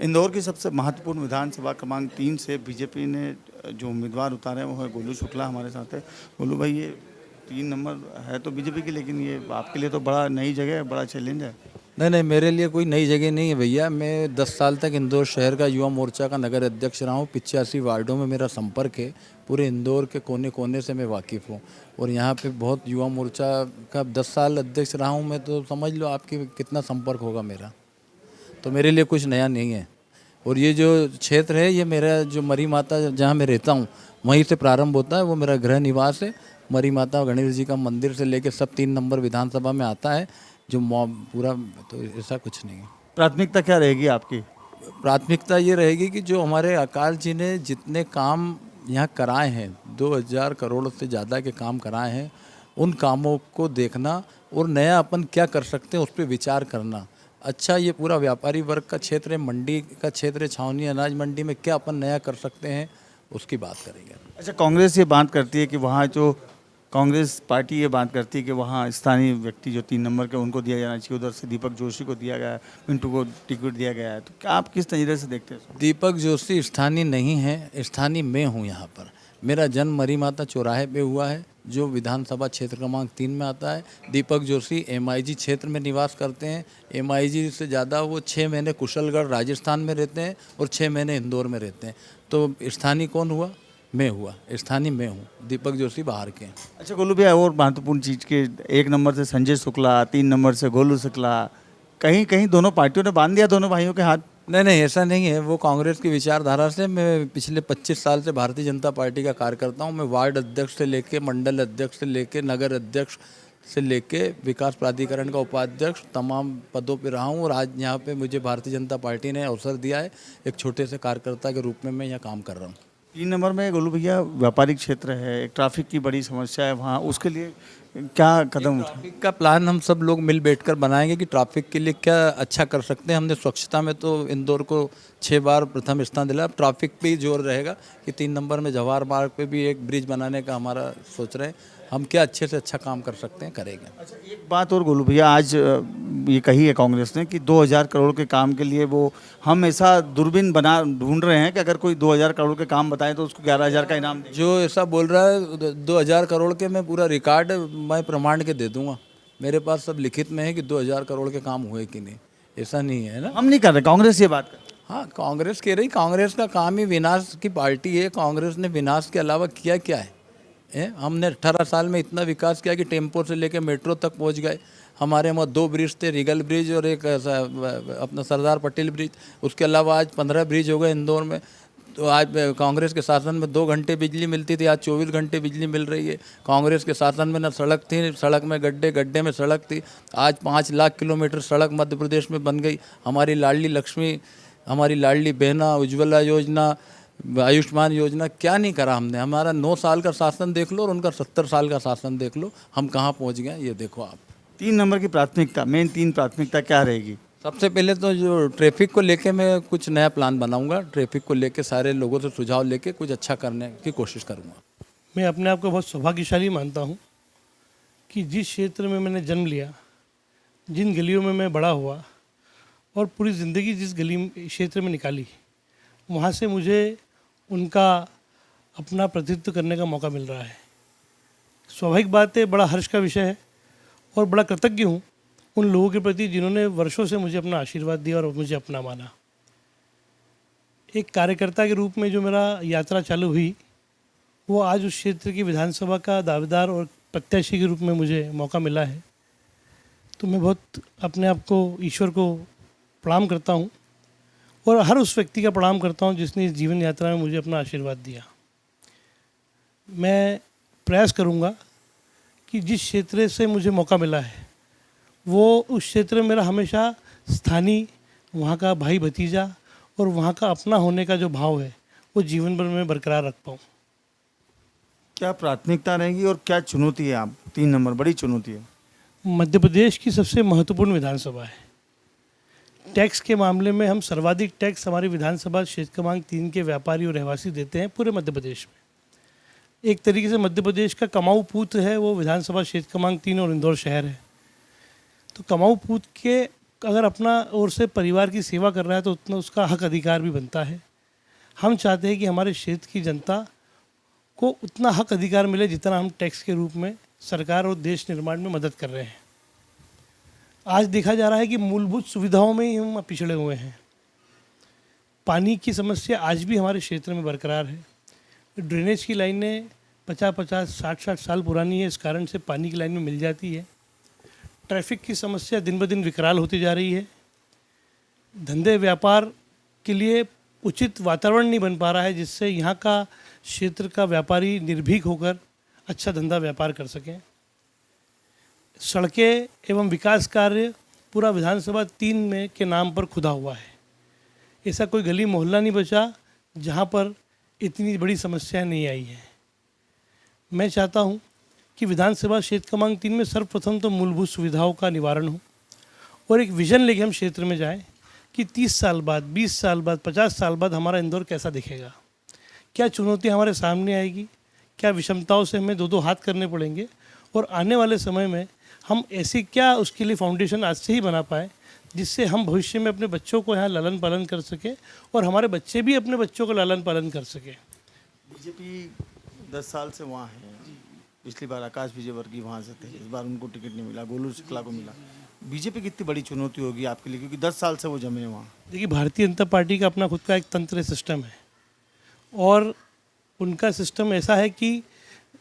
इंदौर की सबसे महत्वपूर्ण विधानसभा क्रमांक 3 से बीजेपी ने जो उम्मीदवार उतारे हैं वो है गोलू शुक्ला हमारे साथ है। गोलू भाई, ये 3 नंबर है तो बीजेपी की, लेकिन ये आपके लिए तो बड़ा नई जगह है, बड़ा चैलेंज है। नहीं नहीं, मेरे लिए कोई नई जगह नहीं है भैया। मैं 10 साल तक इंदौर शहर का युवा मोर्चा का नगर अध्यक्ष रहा हूँ। 85 वार्डों में मेरा संपर्क है। पूरे इंदौर के कोने कोने से मैं वाकिफ़ हूँ और यहाँ पे बहुत युवा मोर्चा का 10 साल अध्यक्ष रहा हूँ मैं, तो समझ लो आपकी कितना संपर्क होगा मेरा। तो मेरे लिए कुछ नया नहीं है। और ये जो क्षेत्र है, ये मेरा जो मरी माता जहाँ मैं रहता हूँ वहीं से प्रारंभ होता है। वो मेरा गृह निवास है। मरी माता गणेश जी का मंदिर से लेके सब 3 नंबर विधानसभा में आता है जो पूरा। तो ऐसा कुछ नहीं है। प्राथमिकता क्या रहेगी आपकी? प्राथमिकता ये रहेगी कि जो हमारे अकाल जी ने जितने काम यहाँ कराए हैं, 2000 करोड़ से ज़्यादा के काम कराए हैं, उन कामों को देखना और नया अपन क्या कर सकते हैं उस पर विचार करना। अच्छा, ये पूरा व्यापारी वर्ग का क्षेत्र है, मंडी का क्षेत्र है, छावनी अनाज मंडी में क्या अपन नया कर सकते हैं उसकी बात करेंगे। अच्छा, कांग्रेस ये बात करती है कि वहाँ जो कांग्रेस पार्टी ये बात करती है कि वहाँ स्थानीय व्यक्ति जो 3 नंबर के उनको दिया जाना चाहिए, उधर से दीपक जोशी को दिया गया है, पिंटू को टिकट दिया गया है, तो क्या आप किस तरीके से देखते हैं? दीपक जोशी स्थानीय नहीं है, स्थानीय मैं हूँ यहाँ पर। मेरा जन्म मरी माता चौराहे पे हुआ है जो विधानसभा क्षेत्र क्रमांक 3 में आता है। दीपक जोशी MIG क्षेत्र में निवास करते हैं। MIG से ज़्यादा वो 6 महीने कुशलगढ़ राजस्थान में रहते हैं और 6 महीने इंदौर में रहते हैं। तो स्थानीय कौन हुआ? मैं हुआ। स्थानीय मैं हूँ, दीपक जोशी बाहर के हैं। अच्छा गोलू भैया, और महत्वपूर्ण चीज़ के 1 नंबर से संजय शुक्ला, 3 नंबर से गोलू शुक्ला, कहीं कहीं दोनों पार्टियों ने बांध दिया दोनों भाइयों के हाथ। नहीं नहीं, ऐसा नहीं है। वो कांग्रेस की विचारधारा से, मैं पिछले 25 साल से भारतीय जनता पार्टी का कार्यकर्ता हूँ। मैं वार्ड अध्यक्ष से लेके मंडल अध्यक्ष से लेके नगर अध्यक्ष से लेके विकास प्राधिकरण का उपाध्यक्ष तमाम पदों पे रहा हूँ और आज यहाँ पे मुझे भारतीय जनता पार्टी ने अवसर दिया है। एक छोटे से कार्यकर्ता के रूप में मैं यहाँ काम कर रहा हूँ। 3 नंबर में गोलू भैया व्यापारिक क्षेत्र है, एक ट्रैफिक की बड़ी समस्या है वहाँ, उसके लिए क्या कदम उठाए? ट्रैफिक का प्लान हम सब लोग मिल बैठकर बनाएंगे कि ट्रैफिक के लिए क्या अच्छा कर सकते हैं। हमने स्वच्छता में तो इंदौर को 6 बार प्रथम स्थान दिला। अब ट्रैफिक पे ही जोर रहेगा कि 3 नंबर में जवाहर मार्ग पे भी एक ब्रिज बनाने का हमारा सोच रहे हैं। हम क्या अच्छे से अच्छा काम कर सकते हैं, करेंगे। अच्छा, एक बात और गोलू भैया, आज ये कही है कांग्रेस ने कि 2000 करोड़ के काम के लिए वो हम ऐसा दूरबीन बना ढूंढ रहे हैं कि अगर कोई 2000 करोड़ के काम बताए तो उसको 11,000 का इनाम दें। जो ऐसा बोल रहा है 2000 करोड़ के, मैं पूरा रिकॉर्ड मैं प्रमाण के दे दूंगा। मेरे पास सब लिखित में है कि 2000 करोड़ के काम हुए कि नहीं। ऐसा नहीं है ना। हम नहीं कर रहे, कांग्रेस ये बात कर। हाँ, कांग्रेस कह रही। कांग्रेस का काम ही विनाश की पार्टी है। कांग्रेस ने विनाश के अलावा किया क्या है? हमने 18 साल में इतना विकास किया कि टेम्पो से लेके मेट्रो तक पहुंच गए। हमारे वहाँ 2 ब्रिज थे, रिगल ब्रिज और एक अपना सरदार पटेल ब्रिज। उसके अलावा आज 15 ब्रिज हो गए इंदौर में। तो आज कांग्रेस के शासन में 2 घंटे बिजली मिलती थी, आज 24 घंटे बिजली मिल रही है। कांग्रेस के शासन में ना सड़क थी, सड़क में गड्ढे, गड्ढे में सड़क थी। आज 5 लाख किलोमीटर सड़क मध्य प्रदेश में बन गई। हमारी लाडली लक्ष्मी, हमारी लाडली बहना, उज्ज्वला योजना, आयुष्मान योजना, क्या नहीं करा हमने। हमारा 9 साल का शासन देख लो और उनका 70 साल का शासन देख लो, हम कहाँ पहुँच गए ये देखो आप। 3 नंबर की प्राथमिकता, मेन 3 प्राथमिकता क्या रहेगी? सबसे पहले तो जो ट्रैफिक को लेके मैं कुछ नया प्लान बनाऊंगा। ट्रैफिक को लेके सारे लोगों से सुझाव लेके कुछ अच्छा करने की कोशिश करूंगा। मैं अपने आप को बहुत सौभाग्यशाली मानता हूँ कि जिस क्षेत्र में मैंने जन्म लिया, जिन गलियों में मैं बड़ा हुआ और पूरी ज़िंदगी जिस गली क्षेत्र में निकाली, वहाँ से मुझे उनका अपना प्रतिनिधित्व करने का मौका मिल रहा है। स्वाभाविक बात है, बड़ा हर्ष का विषय है और बड़ा कृतज्ञ हूँ उन लोगों के प्रति जिन्होंने वर्षों से मुझे अपना आशीर्वाद दिया और मुझे अपना माना। एक कार्यकर्ता के रूप में जो मेरा यात्रा चालू हुई, वो आज उस क्षेत्र की विधानसभा का दावेदार और प्रत्याशी के रूप में मुझे मौका मिला है। तो मैं बहुत अपने आप को, ईश्वर को प्रणाम करता हूँ और हर उस व्यक्ति का प्रणाम करता हूँ जिसने इस जीवन यात्रा में मुझे अपना आशीर्वाद दिया। मैं प्रयास करूँगा कि जिस क्षेत्र से मुझे मौका मिला है वो उस क्षेत्र में मेरा हमेशा स्थानीय, वहाँ का भाई भतीजा और वहाँ का अपना होने का जो भाव है वो जीवन भर में बरकरार रख पाऊँ। क्या प्राथमिकता रहेगी और क्या चुनौती है? आप 3 नंबर बड़ी चुनौती है। मध्य प्रदेश की सबसे महत्वपूर्ण विधानसभा है। टैक्स के मामले में हम सर्वाधिक टैक्स हमारी विधानसभा क्षेत्र क्रमांक 3 के व्यापारी और रहवासी देते हैं पूरे मध्य प्रदेश में। एक तरीके से मध्य प्रदेश का कमाऊ पुत्र है वो विधानसभा क्षेत्र क्रमांक 3 और इंदौर शहर है। तो कमाऊ पूत के अगर अपना ओर से परिवार की सेवा कर रहा है तो उतना उसका हक अधिकार भी बनता है। हम चाहते हैं कि हमारे क्षेत्र की जनता को उतना हक अधिकार मिले जितना हम टैक्स के रूप में सरकार और देश निर्माण में मदद कर रहे हैं। आज देखा जा रहा है कि मूलभूत सुविधाओं में ही हम पिछड़े हुए हैं। पानी की समस्या आज भी हमारे क्षेत्र में बरकरार है। ड्रेनेज की लाइनें 50-50, 60-60 साल पुरानी है, इस कारण से पानी की लाइन में मिल जाती है। ट्रैफिक की समस्या दिन ब दिन विकराल होती जा रही है। धंधे व्यापार के लिए उचित वातावरण नहीं बन पा रहा है, जिससे यहाँ का क्षेत्र का व्यापारी निर्भीक होकर अच्छा धंधा व्यापार कर सकें। सड़कें एवं विकास कार्य पूरा विधानसभा 3 में के नाम पर खुदा हुआ है। ऐसा कोई गली मोहल्ला नहीं बचा जहाँ पर इतनी बड़ी समस्या नहीं आई है। मैं चाहता हूँ कि विधानसभा क्षेत्र क्रमांक 3 में सर्वप्रथम तो मूलभूत सुविधाओं का निवारण हो और एक विजन लेके हम क्षेत्र में जाएं कि 30 साल बाद, 20 साल बाद, 50 साल बाद हमारा इंदौर कैसा दिखेगा, क्या चुनौतियाँ हमारे सामने आएगी, क्या विषमताओं से हमें दो हाथ करने पड़ेंगे और आने वाले समय में हम ऐसी क्या उसके लिए फाउंडेशन आज से ही बना पाए जिससे हम भविष्य में अपने बच्चों को यहाँ लालन पालन कर सके और हमारे बच्चे भी अपने बच्चों को लालन पालन कर सके। बीजेपी 10 साल से वहाँ है। पिछली बार आकाश विजयवर्गीय वहाँ से थे, इस बार उनको टिकट नहीं मिला, गोलू शुक्ला को मिला। बीजेपी की कितनी बड़ी चुनौती होगी आपके लिए, क्योंकि 10 साल से वो जमे हैं वहाँ। देखिए, भारतीय जनता पार्टी का अपना खुद का एक तंत्र सिस्टम है और उनका सिस्टम ऐसा है कि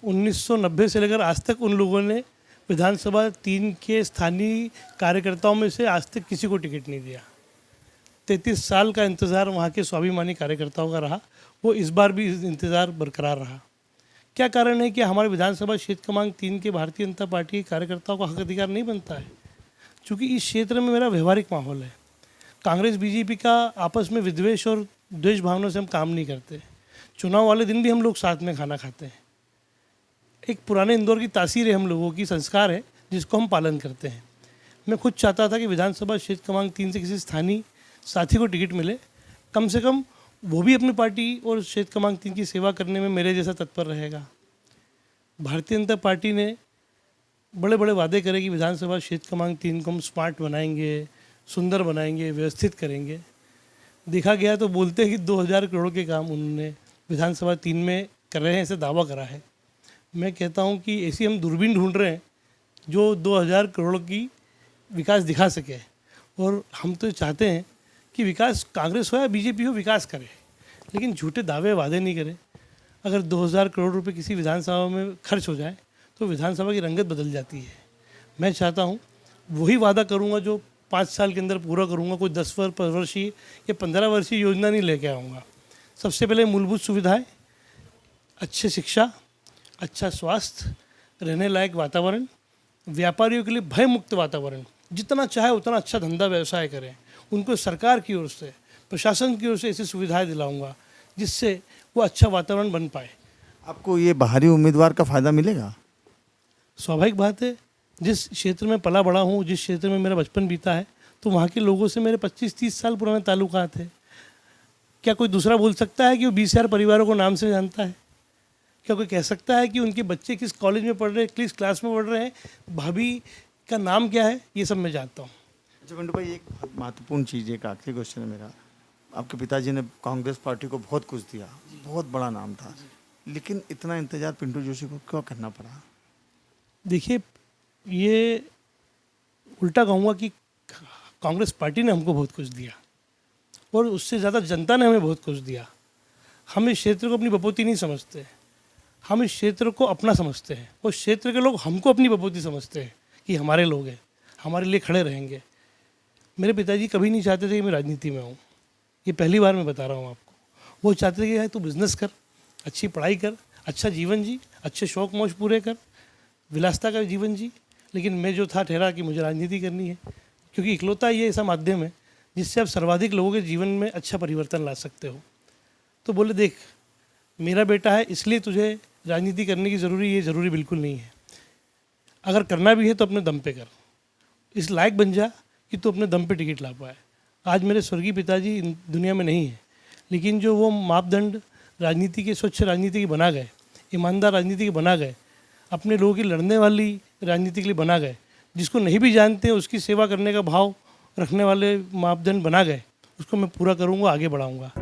1990 से लेकर आज तक उन लोगों ने विधानसभा 3 के स्थानीय कार्यकर्ताओं में से आज तक किसी को टिकट नहीं दिया। 33 साल का इंतज़ार वहाँ के स्वाभिमानी कार्यकर्ताओं का रहा, वो इस बार भी इंतज़ार बरकरार रहा। क्या कारण है कि हमारे विधानसभा क्षेत्र क्रमांक 3 के भारतीय जनता पार्टी के कार्यकर्ताओं का हक अधिकार नहीं बनता है? क्योंकि इस क्षेत्र में मेरा व्यवहारिक माहौल है। कांग्रेस बीजेपी का आपस में विद्वेष और द्वेष भावना से हम काम नहीं करते। चुनाव वाले दिन भी हम लोग साथ में खाना खाते हैं। एक पुराने इंदौर की तासीर है, हम लोगों की संस्कार है, जिसको हम पालन करते हैं। मैं खुद चाहता था कि विधानसभा क्षेत्र क्रमांक 3 से किसी स्थानीय साथी को टिकट मिले, कम से कम वो भी अपनी पार्टी और क्षेत्र क्रमांक 3 की सेवा करने में मेरे जैसा तत्पर रहेगा। भारतीय जनता पार्टी ने बड़े बड़े वादे करे कि विधानसभा क्षेत्र क्रमांक 3 को हम स्मार्ट बनाएंगे, सुंदर बनाएंगे, व्यवस्थित करेंगे। देखा गया तो बोलते हैं कि 2000 करोड़ के काम उन्होंने विधानसभा 3 में कर रहे हैं, ऐसे दावा करा है। मैं कहता हूं कि ऐसी हम दूरबीन ढूंढ रहे हैं जो 2000 करोड़ की विकास दिखा सके। और हम तो चाहते हैं कि विकास कांग्रेस हो या बीजेपी हो, विकास करे, लेकिन झूठे दावे वादे नहीं करे। अगर 2000 करोड़ रुपए किसी विधानसभा में खर्च हो जाए तो विधानसभा की रंगत बदल जाती है। मैं चाहता हूँ वही वादा करूँगा जो 5 साल के अंदर पूरा करूँगा। कोई 10 वर्षीय या 15 वर्षीय योजना नहीं लेके आऊँगा। सबसे पहले मूलभूत सुविधाएं, अच्छी शिक्षा, अच्छा स्वास्थ्य, रहने लायक वातावरण, व्यापारियों के लिए भय मुक्त वातावरण, जितना चाहे उतना अच्छा धंधा व्यवसाय करें। उनको सरकार की ओर से, प्रशासन की ओर से ऐसी सुविधाएं दिलाऊंगा जिससे वो अच्छा वातावरण बन पाए। आपको ये बाहरी उम्मीदवार का फ़ायदा मिलेगा? स्वाभाविक बात है, जिस क्षेत्र में पला बड़ा हूँ, जिस क्षेत्र में मेरा बचपन बीता है, तो वहाँ के लोगों से मेरे 25-30 साल पुराने ताल्लुकात हैं। क्या कोई दूसरा बोल सकता है कि वो 20,000 परिवारों को नाम से जानता है? क्या कोई कह सकता है कि उनके बच्चे किस कॉलेज में पढ़ रहे हैं, किस क्लास में पढ़ रहे हैं, भाभी का नाम क्या है, ये सब मैं जानता हूँ। अच्छा पिंटू भाई, एक बहुत महत्वपूर्ण चीज़, एक आखिरी क्वेश्चन है मेरा। आपके पिताजी ने कांग्रेस पार्टी को बहुत कुछ दिया, बहुत बड़ा नाम था, लेकिन इतना इंतजार पिंटू जोशी को क्यों करना पड़ा? देखिए, ये उल्टा कहूँगा कि कांग्रेस पार्टी ने हमको बहुत कुछ दिया और उससे ज़्यादा जनता ने हमें बहुत कुछ दिया। हम इस क्षेत्र को अपनी बपोती नहीं समझते, हम इस क्षेत्र को अपना समझते हैं और क्षेत्र के लोग हमको अपनी बपोती समझते हैं कि हमारे लोग हैं, हमारे लिए खड़े रहेंगे। मेरे पिताजी कभी नहीं चाहते थे कि मैं राजनीति में हूँ, ये पहली बार मैं बता रहा हूँ आपको। वो चाहते थे कि तू बिज़नेस कर, अच्छी पढ़ाई कर, अच्छा जीवन जी, अच्छे शौक मौज पूरे कर, विलासता का जीवन जी। लेकिन मैं जो था ठहरा कि मुझे राजनीति करनी है, क्योंकि इकलौता ये ऐसा माध्यम है जिससे आप सर्वाधिक लोगों के जीवन में अच्छा परिवर्तन ला सकते हो। तो बोले, देख मेरा बेटा है इसलिए तुझे राजनीति करने की ज़रूरी बिल्कुल नहीं है। अगर करना भी है तो अपने दम पे कर, इस लायक बन जा कि तू अपने दम पे टिकट ला पाए। आज मेरे स्वर्गीय पिताजी दुनिया में नहीं है, लेकिन जो वो मापदंड राजनीति के, स्वच्छ राजनीति की बना गए, ईमानदार राजनीति की बना गए, अपने लोगों की लड़ने वाली राजनीति के लिए बना गए, जिसको नहीं भी जानते उसकी सेवा करने का भाव रखने वाले मापदंड बना गए उसको मैं पूरा करूँगा, आगे बढ़ाऊँगा।